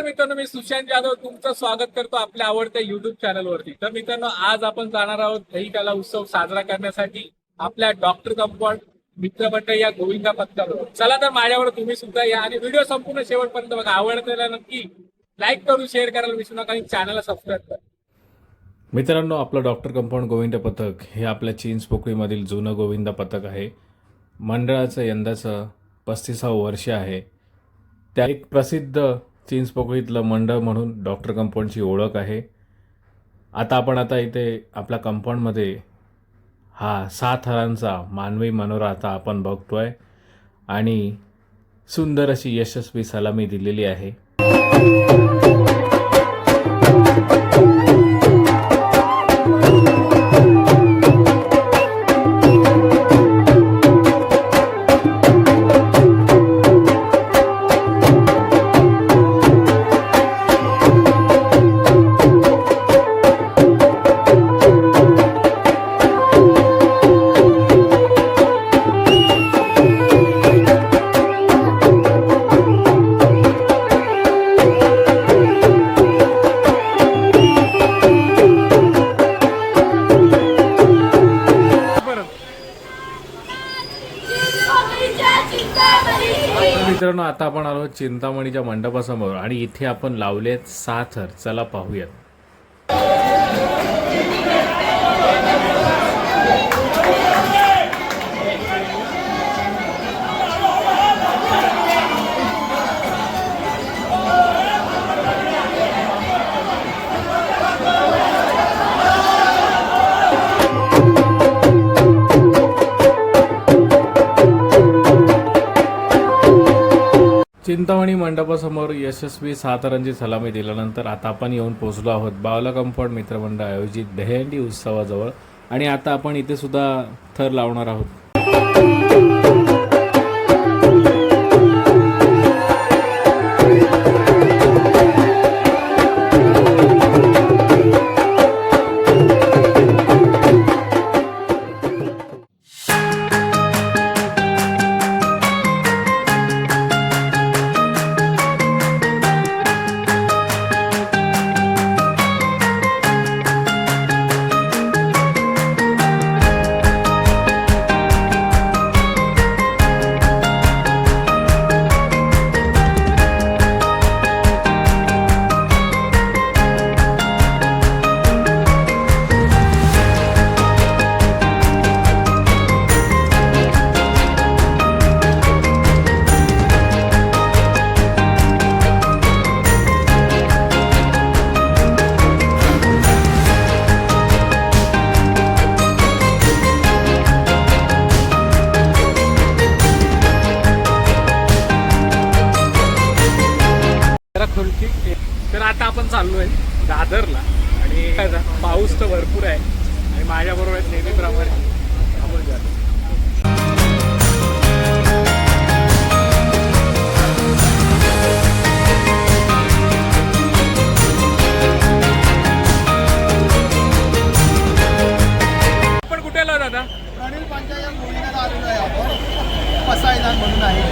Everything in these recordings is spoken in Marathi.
नमस्कार मित्रांनो, मी सुशांत जाधव तुमचं स्वागत करतो आपल्या आवडत्या युट्यूब चॅनलवरती। तर मित्रांनो, आज आपण जाणार आहोत दहीकाला उत्सव साजरा करण्यासाठी आपल्या डॉक्टर कंपाऊंड मित्रमंडळ या गोविंदा पथकावर। चला तर माझ्यावर तुम्ही सुद्धा या आणि व्हिडिओ संपूर्ण शेवटपर्यंत बघा। आवडल्याला नक्की लाईक करून शेअर करायला विसरू नका आणि चॅनलला सबस्क्राईब करा। मित्रांनो, आपलं डॉक्टर कंपाऊंड गोविंदा पथक हे आपल्या चिंचपोकळीमधील जुनं गोविंदा पथक आहे। मंडळाचं यंदाचं 35वं वर्ष आहे। त्या एक प्रसिद्ध चिंचपोकळीतलं मंडळ म्हणून डॉक्टर कंपाऊंडची ओळख आहे। आता इथे आपल्या कंपाऊंडमध्ये हा 6 थरांचा मानवी मनोरा आता आपण बघतोय आणि सुंदर अशी यशस्वी सलामी दिलेली आहे। मित्रांनो, आता आपण आलो चिंतामणीच्या मंडपासमोर आणि इथे आपण लावलेत 6 थर। चला पाहूयात। चिंतामणी मंडपासमोर यशस्वी 6 थरांची सलामी दिल्यानंतर आता आपण येऊन पोहोचलो आहोत बावला कंपाऊंड मित्रमंडळ आयोजित दहीहंडी उत्सवाजवळ आणि आता आपण इथे सुद्धा थर लावणार आहोत। तर आता आपण चाललोय दादरला आणि पाऊस तर भरपूर आहे आणि माझ्याबरोबर आहेत नेहमीप्रमाणे अमोल जाधव। आपण कुठे आलो दादा? प्रणील पंचायत गोविंदाला आलेलो आहे आपण पसायदान म्हणून आहे।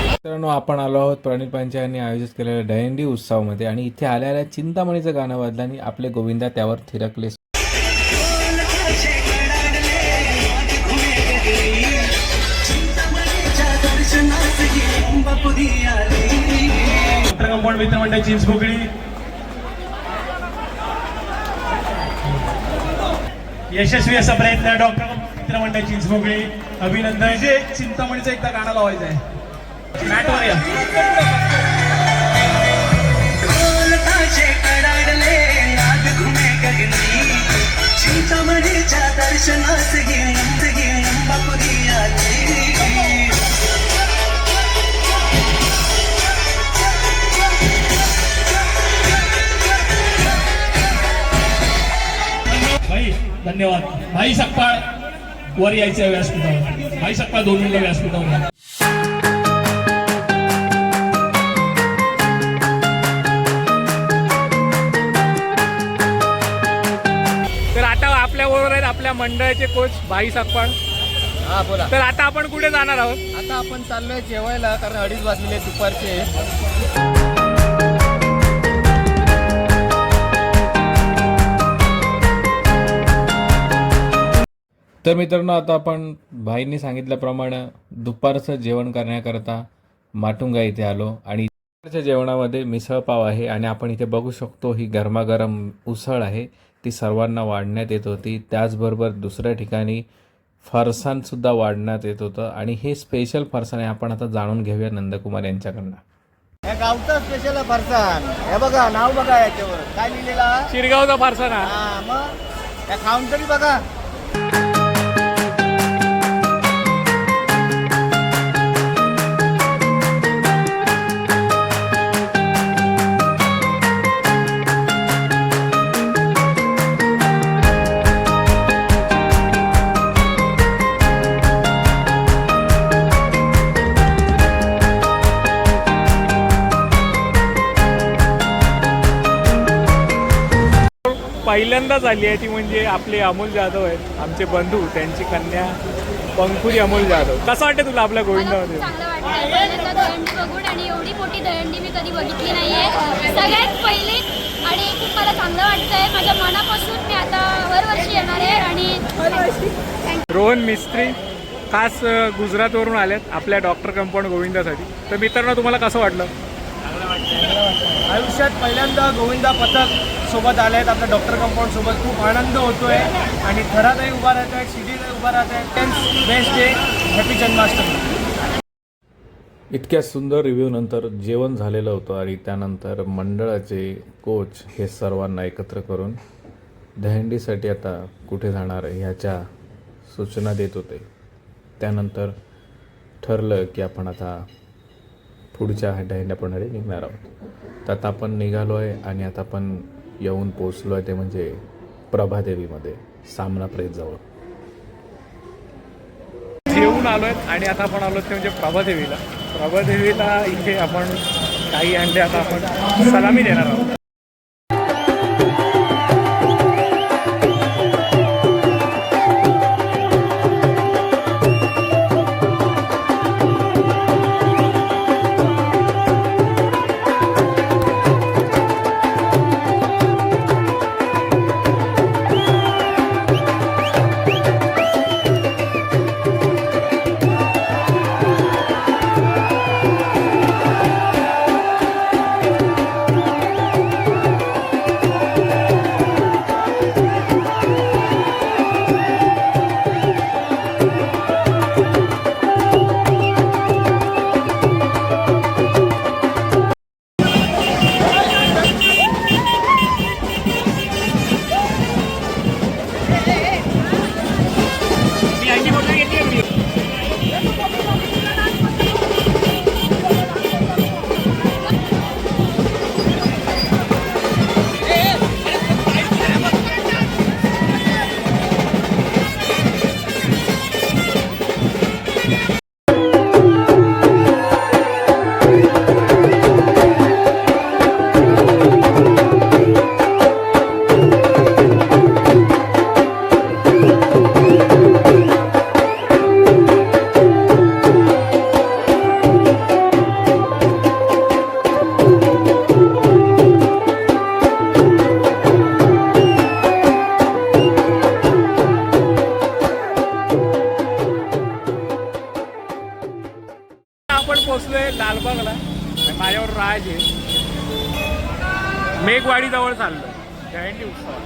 मित्रांनो, आपण आलो आहोत प्रणील पंचायतने आयोजित केलेल्या दहीहंडी उत्सवामध्ये आणि इथे आल्याला चिंतामणीचं गाणं वाजलं आणि आपले गोविंदा त्यावर थिरकले। डॉक्टर कंपाऊंड मित्रमंडळ चिंचपोकळी यशस्वी असा प्रयत्न डॉक्टर मित्रमंडळ चिंचपोकळी अभिनंदन। जे चिंतामणीचं एकदा गाणं लावायचं आहे मॅटवर या। चिंतामणीच्या दर्शनास भाई धन्यवाद। भाई सकपाळ वर यायचं व्यासपीठावर। भाई सकपाळ 2 मिनिटं व्यासपीठावर या। तर आता आपल्या बरोबर आहेत आपल्या मंडळाचे कोच भाई सकपाळ। हा बोला. तर आता आपण कुठे जाणार आहोत? आता आपण चाललोय जेवायला, कारण 2:30 वाजलेले दुपारचे. तर मित्रांनो, आता आपण भाईंनी सांगितल्याप्रमाणे दुपारचं जेवण करण्याकरता माटुंगा इथे आलो आणि दुपारच्या जेवणामध्ये मिसळ पाव आहे आणि आपण इथे बघू शकतो ही गरमागरम उसळ आहे, ती सर्वांना वाढण्यात येत होती. त्याचबरोबर दुसऱ्या ठिकाणी फरसाणसुद्धा वाढण्यात येत होतं आणि हे स्पेशल फरसाण आहे. आपण आता जाणून घेऊया नंदकुमार यांच्याकडनं. या गावचा स्पेशल फरसाण. हे बघा नाव बघा याच्यावर काय लिहिलेला. शिरगावचा फारसा ना. हा मग या खाऊन तरी बघा. पहिल्यांदाच आली आहे ती म्हणजे आपले अमोल जाधव आहेत, आमचे बंधू, त्यांची कन्या पंखुरी अमोल जाधव. कसं वाटतं तुला आपल्या मला खूप गोविंदामध्ये? चांगलं वाटतंय पहिल्यांदा दहीहंडी बघून, आणि एवढी मोठी दहीहंडी मी कधी बघितली नाहीये. सगळ्यात पहिली, आणि खूप मला चांगलं वाटतंय. माझ्या मनापासून मी आता हरवर्षी येणार आहे. आणि रोहन मिस्त्री खास गुजरातवरून आलेत आपल्या डॉक्टर कंपाऊंड गोविंदासाठी. तर मित्रांनो, तुम्हाला कसं वाटलं? आयुष्यात पहिल्यांदा गोविंदा पथक सोबत आले आहेत आपल्या डॉक्टर कंपाऊंड सोबत. खूप आनंद होतोय आणि थरातही उभा राहत आहे, शिर्डीलाही उभा राहत आहे. Best day, happy Janmashtami. इतक्या सुंदर रिव्ह्यूनंतर जेवण झालेलं होतं आणि त्यानंतर मंडळाचे कोच हे सर्वांना एकत्र करून दहीहंडीसाठी आता कुठे जाणार ह्याच्या सूचना देत होते. त्यानंतर ठरलं की आपण आता पुढच्या दहीहंड्याप्रमाणे निघणार आहोत. तर आता आपण निघालो आहे आणि आता आपण येऊन पोचलो आहे ते म्हणजे प्रभादेवीमध्ये, सामना प्रेसजवळ. जेवून आलोय आणि आता आपण आलो ते म्हणजे प्रभादेवीला. प्रभादेवीला इथे आपण काही अंडे आता आपण सलामी देणार आहोत. आपण पोचलोय लालबागला आणि माझ्यावर राज आहे. मेघवाडी जवळ चाललो दहीहंडी उत्सव.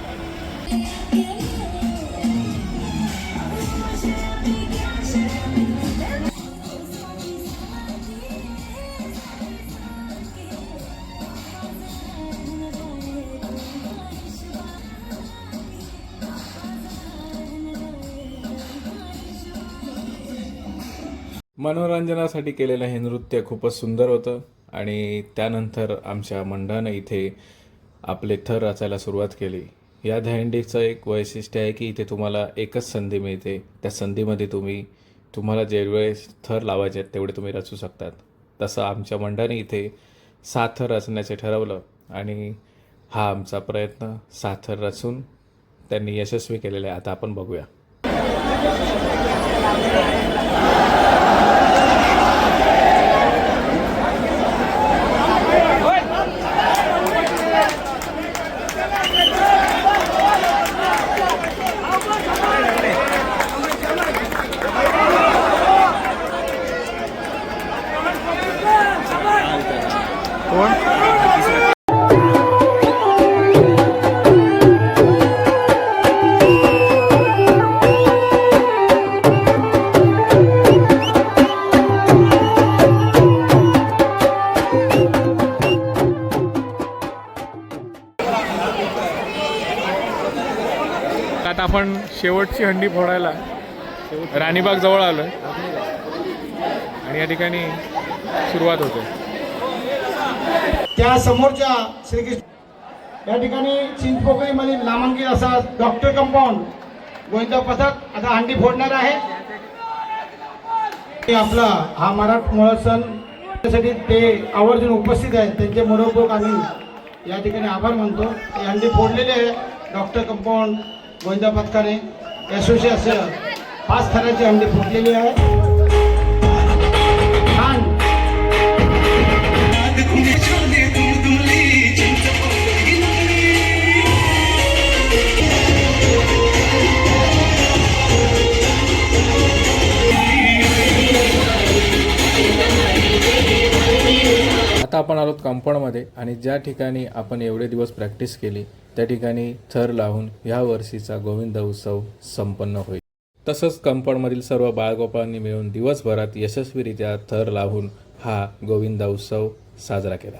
मनोरंजनासाठी केलेलं हे नृत्य खूपच सुंदर होतं आणि त्यानंतर आमच्या मंडळानं इथे आपले थर रचायला सुरुवात केली. या दहीहंडीचं एक वैशिष्ट्य आहे की इथे तुम्हाला एकच संधी मिळते. त्या संधीमध्ये तुम्हाला जेवढे थर लावायचे आहेत तेवढे तुम्ही रचू शकतात. तसं आमच्या मंडळाने इथे 7 थर रचण्याचे ठरवलं आणि हा आमचा प्रयत्न 7 थर रचून त्यांनी यशस्वी केलेला आहे. आता आपण बघूया. आता आपण शेवटची हंडी फोडायला राणीबाग जवळ आलोय आणि या ठिकाणी सुरुवात होते. त्या समोरच्या श्रीकृष्ण या ठिकाणी चिंचपोकळीमधील नामांकित असा डॉक्टर कंपाऊंड गोविंदा पथक आता हंडी फोडणार आहे. आपला हा मराठमोळा सण साठी ते आवर्जून उपस्थित आहेत. त्यांचे मनोपूर्वक आम्ही या ठिकाणी आभार मानतो. हे हंडी फोडलेले आहे डॉक्टर कंपाऊंड गोविंदा पथकाने यशस्वी असं 5 थराची हंडी फोडलेली आहे. छान. आता आपण आलोत कंपाऊंडमध्ये आणि ज्या ठिकाणी आपण एवढे दिवस प्रॅक्टिस केली त्या ठिकाणी थर लावून ह्या वर्षीचा गोविंद उत्सव संपन्न होईल. तसंच कंपाऊंडमधील सर्व बाळगोपाळांनी मिळून दिवसभरात यशस्वीरित्या थर लावून हा गोविंद उत्सव साजरा केला.